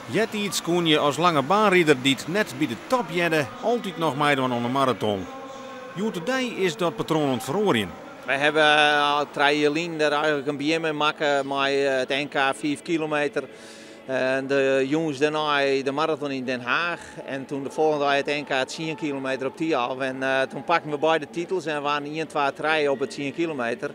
Jettiets kon je als lange baanrieder die het net bij de top jedde altijd nog meedoen aan de marathon. Joetedij is dat patroon ontverorien. Wij hebben al 3 jaar daar eigenlijk een begin maken met het NK 5 kilometer. De jongens daarna de marathon in Den Haag en toen de volgende dag het NK 10 kilometer op Tialf. En toen pakten we beide titels en we waren 1, 2, 3 op het 10 kilometer.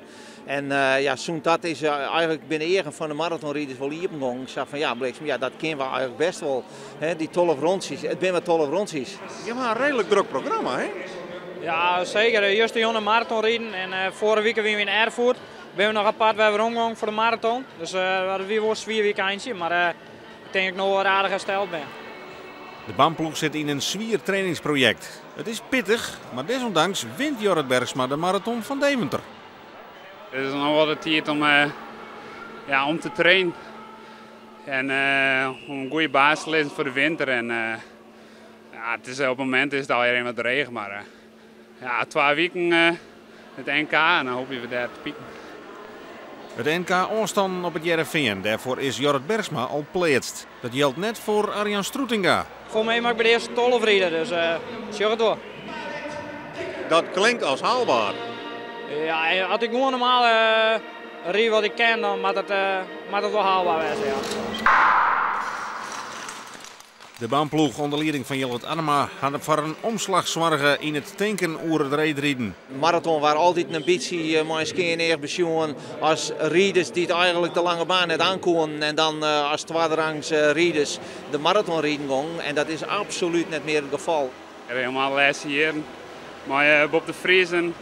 En ja, toen dat is eigenlijk binnen eigen van de marathonrieders wel opgegaan. Ik zei van ja, Bliksem, ja, dat kennen we eigenlijk best wel. Hè, die 12 rondjes, het zijn maar 12 rondjes. Je hebt een redelijk druk programma, hè? Ja, zeker. Eerst de jonge marathon rijden en vorige week weer in Erfurt. Ben we nog apart bij omgegaan voor de marathon. Dus we hadden weer wel 4 weken eindje, maar ik denk dat ik nog wel aardig hersteld ben. De baanploeg zit in een zwier trainingsproject. Het is pittig, maar desondanks wint Jorrit Bergsma de marathon van Deventer. Het is nog wel de tijd om te trainen en om een goede basis te lezen voor de winter. En, ja, het is, op het moment is het alweer wat regen, maar ja, 2 weken het NK en dan hoop je weer daar te pieken. Het NK aanstaan op het Jereveen, daarvoor is Jorrit Bergsma al pleetst. Dat geldt net voor Arjan Stroetinga. Voor mij mag ik bij de eerste 12 rijden, dus zorg het door. Dat klinkt als haalbaar. Ja, en als ik gewoon normaal rijd wat ik ken, dan mag het wel haalbaar zijn. Ja. De baanploeg onder leiding van Jillet Annema had voor een omslag zorgen in het tanken over het rijden. De marathon was altijd een ambitie, maar een keer neer bezoen als rijders die het eigenlijk de lange baan net aankomen en dan als tweederangs rijders de marathon rijden gingen. En dat is absoluut niet meer het geval. Helemaal de laatste jaren, maar Bob de Vriesen.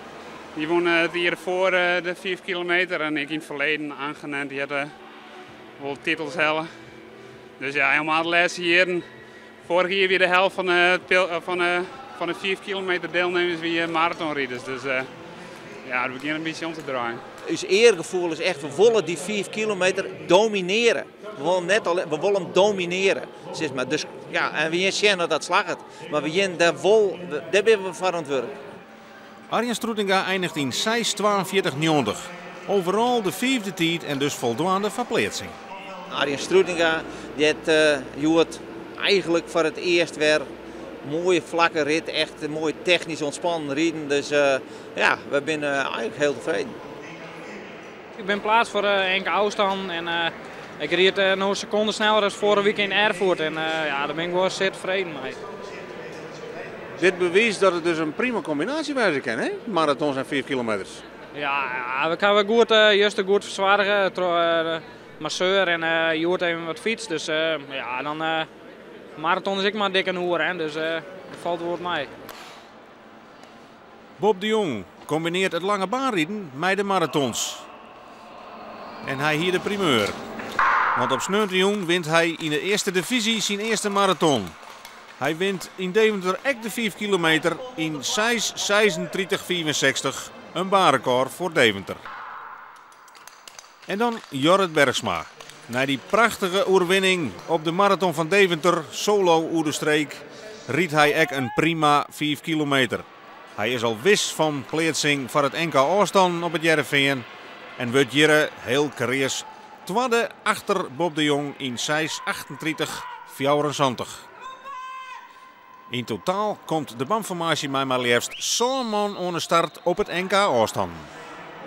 Die won het hier voor de 5 kilometer en ik in het verleden aangenend. Die hadden wel titels hellen. Dus ja, helemaal de laatste jaren. Vorig jaar weer de helft van de 5 kilometer deelnemers weer marathonrijders. Dus ja, het begint een beetje om te draaien. Ons eergevoel is echt, we willen die 5 kilometer domineren. We willen hem domineren. Zeg maar. Dus, ja, en we zien dat dat slaagt. Maar we zijn daar ben we verantwoordelijk. Arjan Stroetinga eindigt in 6:42:90. Overal de 5e tijd en dus voldoende verplaatsing. Arjan Stroetinga heeft eigenlijk voor het eerst weer mooie vlakke rit, echt een mooi technisch ontspannen rijden. Dus ja, we zijn eigenlijk heel tevreden. Ik ben plaats voor Henk Oustan en ik rijd nog een seconde sneller dan vorige week in Erfurt. En ja, daar ben ik wel zeer tevreden mee. Dit bewijst dat het dus een prima combinatie bij kan, hè? Marathons en 5 kilometers. Ja, we kunnen goed, juist goed verzwaardigen. De masseur en Joert even wat fiets. Dus ja, dan marathon is ik maar dik een uur, hè? Dus dat valt het woord mij. Bob de Jong combineert het lange baanrijden met de marathons. En hij hier de primeur. Want op Sneuntenjong wint hij in de eerste divisie zijn eerste marathon. Hij wint in Deventer ook de 5 kilometer in 6:36:64. Een baanrecord voor Deventer. En dan Jorrit Bergsma. Na die prachtige overwinning op de marathon van Deventer, solo oer de streek, riet hij ook een prima 5 kilometer. Hij is al wis van plaatsing voor het NK afstand op het Jereveen. En wordt hier heel carriers tweede achter Bob de Jong in 6:38:74. In totaal komt de baanformatie mij maar liefst zo'n man aan de start op het NK afstand.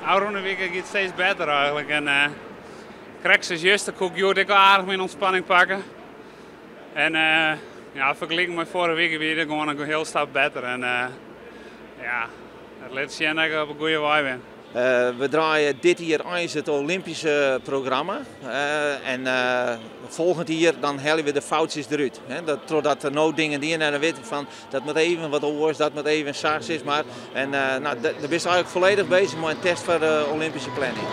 Oude week gaat het steeds beter eigenlijk. En krijg ze juist, dan kon ik aardig mijn ontspanning pakken. En ja, vergeleken met vorige week weer gewoon een heel stap beter. En ja, het laat zien dat ik op een goede weg ben. We draaien dit jaar eens het Olympische programma. En volgend jaar dan halen we de foutjes eruit. Totdat er nou dingen die en dan weet ik van dat moet even wat oors, dat moet even saars is. Maar en, nou, daar ben je eigenlijk volledig bezig met een test voor de Olympische planning.